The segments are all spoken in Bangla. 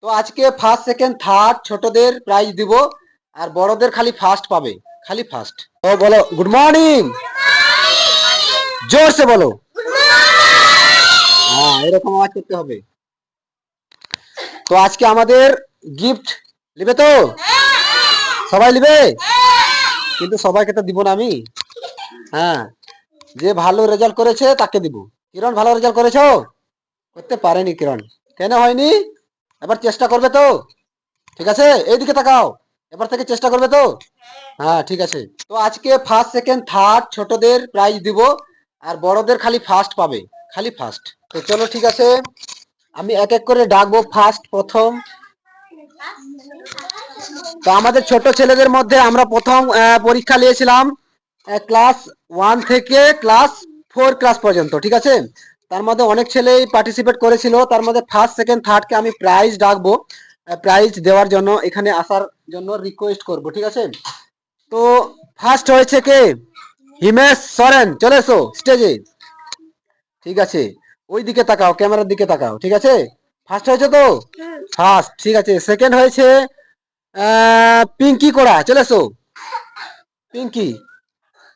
তো আজকে ফার্স্ট সেকেন্ড থার্ড ছোটদের প্রাইজ দিব আর বড়দের খালি ফার্স্ট পাবে, খালি ফার্স্ট। তো বলো গুড মর্নিং, জোর সে বলো। হ্যাঁ, এরকম আওয়াজ করতে হবে। তো আজকে আমাদের গিফট নেবে তো? সবাই নেবে? কিন্তু সবাইকে তো দিব না আমি। হ্যাঁ, যে ভালো রেজাল্ট করেছে তাকে দিব। কিরণ ভালো রেজাল্ট করেছো? করতে পারেনি কিরণ। কেন হয়নি? এবার চেষ্টা করবে তো? ঠিক আছে, এইদিকে তাকাও। এবার থেকে চেষ্টা করবে তো? হ্যাঁ ঠিক আছে। তো আজকে ফার্স্ট সেকেন্ড থার্ড ছোটদের প্রাইজ দিব আর বড়দের খালি ফার্স্ট পাবে, খালি ফার্স্ট। তো চলো ঠিক আছে, আমি এক এক করে ডাকবো। ফার্স্ট প্রথম। তো আমাদের ছোট ছেলেদের মধ্যে আমরা প্রথম পরীক্ষা নিয়েছিলাম ক্লাস 1 থেকে ক্লাস 4 ক্লাস পর্যন্ত, ঠিক আছে। তার মধ্যে অনেক ছেলেই পার্টিসিপেট করেছিল। তার মধ্যে ফার্স্ট সেকেন্ড থার্ডকে আমি প্রাইজ ডাকবো, প্রাইজ দেওয়ার জন্য এখানে আসার জন্য রিকোয়েস্ট করব, ঠিক আছে। তো ফার্স্ট হয়েছে কে? হিমেশ সরেন, চলে এসো স্টেজে। ঠিক আছে, ওই দিকে তাকাও, ক্যামেরার দিকে তাকাও, ঠিক আছে। ফার্স্ট হয়েছে তো? ফার্স্ট, ঠিক আছে। সেকেন্ড হয়েছে পিঙ্কি কোড়া, চলে এসো। পিঙ্কি,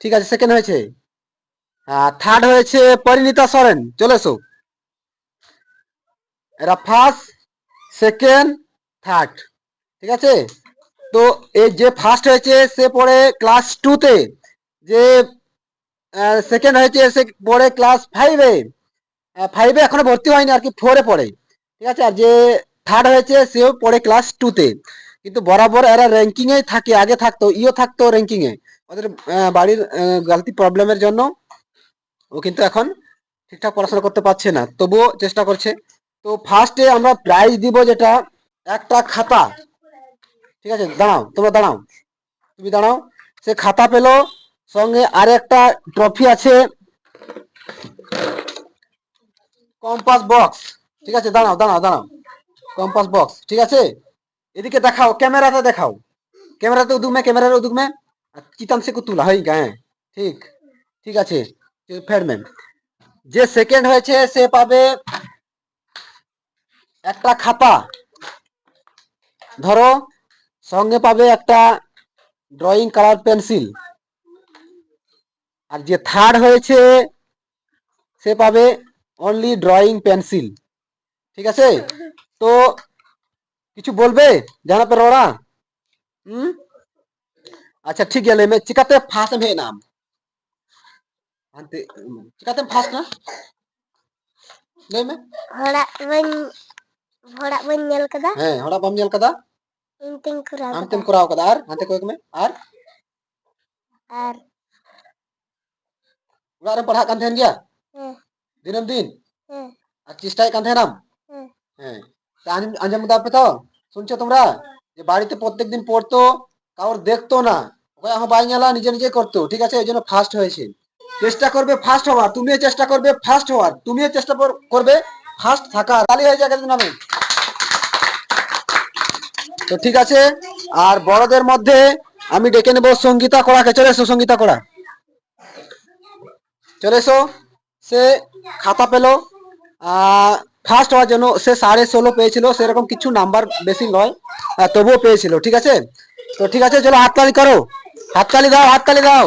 ঠিক আছে, সেকেন্ড হয়েছে। থার্ড হয়েছে পরিণীতা সরেন, চলে এসো। এরা ফার্স্ট সেকেন্ড থার্ড, ঠিক আছে। তো এই যে ফার্স্ট হয়েছে সে পড়ে ক্লাস 2 তে, যে সেকেন্ড হয়েছে সে পড়ে ক্লাস 5-এ। 5-এ এখনো ভর্তি হয়নি আর কি, 4-এ পড়ে, ঠিক আছে। আর যে থার্ড হয়েছে সেও পড়ে ক্লাস 2-তে। কিন্তু বরাবর এরা র্যাঙ্কিং এ থাকে, আগে থাকতো, থাকতো র্যাঙ্কিং এ। ওদের বাড়ির গালতি প্রবলেমের জন্য ও কিন্তু এখন ঠিকঠাক পড়াশোনা করতে পারছে না, তবুও চেষ্টা করছে। তো ফার্স্টে আমরা প্রাইজ দিব যেটা, একটা খাতা, ঠিক আছে। দাঁড়াও, তোমরা দাঁড়াও, তুমি দাঁড়াও। সে খাতা পেলো, সঙ্গে আর একটা ট্রফি আছে, কম্পাস বক্স, ঠিক আছে। দাঁড়াও দাঁড়াও দাঁড়াও, কম্পাস বক্স, ঠিক আছে। এদিকে দেখাও, ক্যামেরাতে দেখাও, ক্যামেরাতে উদুক মে, ক্যামেরার উদুক মে। চিতান সে তুলা হয় হ্যাঁ, ঠিক, ঠিক আছে। ফেড ম্যাম, যে সেকেন্ড হয়েছে সে পাবে একটা খাতা, ধরো, সঙ্গে পাবে একটা ড্রয়িং কালার পেন্সিল। আর যে থার্ড হয়েছে সে পাবে অনলি ড্রয়িং পেন্সিল, ঠিক আছে। তো কিছু বলবে জানা পে রোড়া? अच्छा ठीक है, ले मैं चिकाते फास्ट में नाम अंते चिकाते फास्ट ना ले मैं hora ban nyel kada है हड़ा बम जल कदा अंतिम कुराव कदा आर अंते कोई में आर ar उड़ा रे पढ़ा कांथेन गया दिनम दिन चेष्टाय कांथेनाम হ্যাঁ। আঞ্জাম দাও তো, শুনছো তোমরা? যে বাড়িতে প্রত্যেকদিন পড়তো, কাউর দেখতো না, ওকে আমার বাইঙ্গালা নিজে নিজে করতো, ঠিক আছে। এই জন্য ফার্স্ট হয়েছে। চেষ্টা করবে ফার্স্ট হওয়ার, তুমিও চেষ্টা করবে ফার্স্ট হওয়ার, তুমিও চেষ্টা করবে ফার্স্ট থাকার। তালি হয়ে যাবে নামে। তো ঠিক আছে, আর বড়দের মধ্যে আমি ডেকে নেবো সঙ্গীতা কোড়াকে, চলে এসো সঙ্গীতা কোড়া, চলে এসো। সে খাতা পেলো ফার্স্ট হওয়ার জন্য, সে 16.5 পেয়েছিল, সেরকম কিছু নাম্বার বেশি নয়, তবুও পেয়েছিল, ঠিক আছে। তো ঠিক আছে, চলো হাততালি করো, হাততালি দাও, হাততালি দাও।